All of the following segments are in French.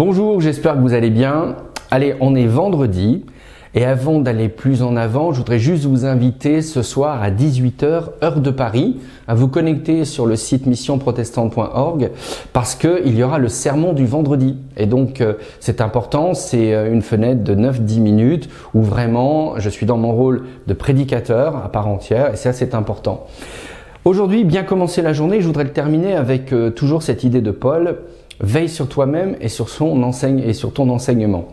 Bonjour, j'espère que vous allez bien. Allez, on est vendredi et avant d'aller plus en avant, je voudrais juste vous inviter ce soir à 18 h, heure de Paris, à vous connecter sur le site missionprotestante.org parce qu'il y aura le sermon du vendredi. Et donc, c'est important, c'est une fenêtre de 9-10 minutes où vraiment, je suis dans mon rôle de prédicateur à part entière et ça, c'est important. Aujourd'hui, bien commencer la journée, je voudrais le terminer avec toujours cette idée de Paul. Veille sur toi-même et sur ton enseignement.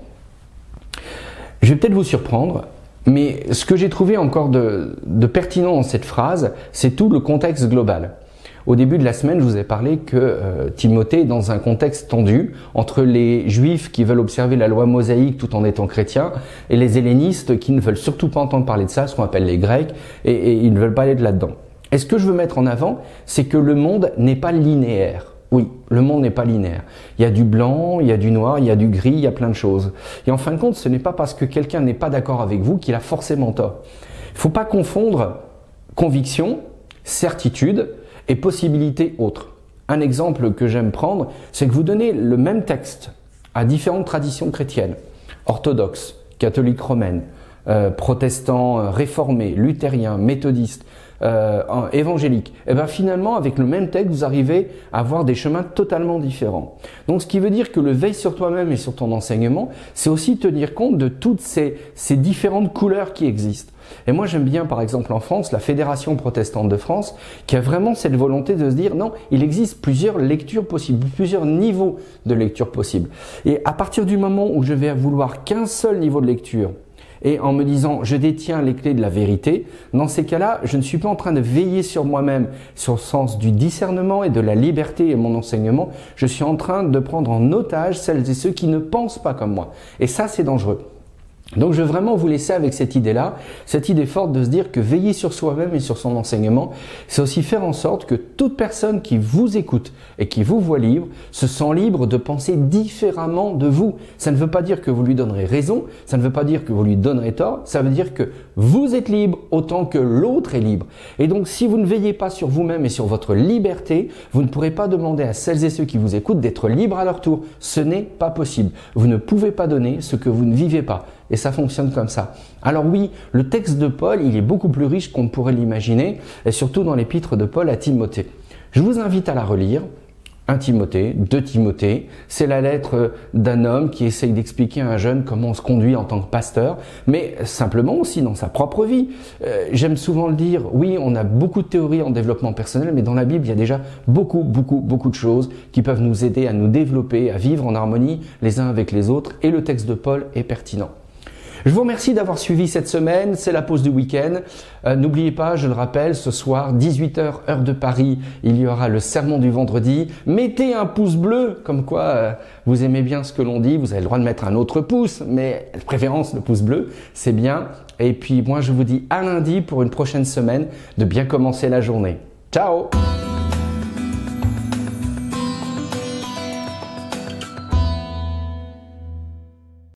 Je vais peut-être vous surprendre, mais ce que j'ai trouvé encore de pertinent dans cette phrase, c'est tout le contexte global. Au début de la semaine, je vous ai parlé que Timothée est dans un contexte tendu entre les Juifs qui veulent observer la loi mosaïque tout en étant chrétiens et les hellénistes qui ne veulent surtout pas entendre parler de ça, ce qu'on appelle les Grecs, et ils ne veulent pas aller de là-dedans. Et ce que je veux mettre en avant, c'est que le monde n'est pas linéaire. Oui, le monde n'est pas linéaire. Il y a du blanc, il y a du noir, il y a du gris, il y a plein de choses. Et en fin de compte, ce n'est pas parce que quelqu'un n'est pas d'accord avec vous qu'il a forcément tort. Il ne faut pas confondre conviction, certitude et possibilité autre. Un exemple que j'aime prendre, c'est que vous donnez le même texte à différentes traditions chrétiennes, orthodoxes, catholiques romaines, protestants réformés, luthériens, méthodistes, évangélique, et bien finalement avec le même texte vous arrivez à avoir des chemins totalement différents. Donc ce qui veut dire que le veille sur toi-même et sur ton enseignement, c'est aussi tenir compte de toutes ces différentes couleurs qui existent. Et moi j'aime bien par exemple en France la Fédération protestante de France qui a vraiment cette volonté de se dire non, il existe plusieurs lectures possibles, plusieurs niveaux de lecture possibles. Et à partir du moment où je vais vouloir qu'un seul niveau de lecture et en me disant je détiens les clés de la vérité, dans ces cas-là, je ne suis pas en train de veiller sur moi-même, sur le sens du discernement et de la liberté et mon enseignement, je suis en train de prendre en otage celles et ceux qui ne pensent pas comme moi. Et ça, c'est dangereux. Donc je veux vraiment vous laisser avec cette idée-là, cette idée forte de se dire que veiller sur soi-même et sur son enseignement, c'est aussi faire en sorte que toute personne qui vous écoute et qui vous voit libre se sent libre de penser différemment de vous. Ça ne veut pas dire que vous lui donnerez raison, ça ne veut pas dire que vous lui donnerez tort, ça veut dire que vous êtes libre autant que l'autre est libre. Et donc si vous ne veillez pas sur vous-même et sur votre liberté, vous ne pourrez pas demander à celles et ceux qui vous écoutent d'être libres à leur tour. Ce n'est pas possible. Vous ne pouvez pas donner ce que vous ne vivez pas. Et ça fonctionne comme ça. Alors oui, le texte de Paul, il est beaucoup plus riche qu'on pourrait l'imaginer, et surtout dans l'épître de Paul à Timothée. Je vous invite à la relire. 1 Timothée, 2 Timothée, c'est la lettre d'un homme qui essaye d'expliquer à un jeune comment on se conduit en tant que pasteur, mais simplement aussi dans sa propre vie. J'aime souvent le dire, oui, on a beaucoup de théories en développement personnel, mais dans la Bible, il y a déjà beaucoup de choses qui peuvent nous aider à nous développer, à vivre en harmonie les uns avec les autres, et le texte de Paul est pertinent. Je vous remercie d'avoir suivi cette semaine, c'est la pause du week-end. N'oubliez pas, je le rappelle, ce soir, 18 h, heure de Paris, il y aura le sermon du vendredi. Mettez un pouce bleu, comme quoi vous aimez bien ce que l'on dit. Vous avez le droit de mettre un autre pouce, mais de préférence le pouce bleu, c'est bien. Et puis moi, je vous dis à lundi pour une prochaine semaine de bien commencer la journée. Ciao!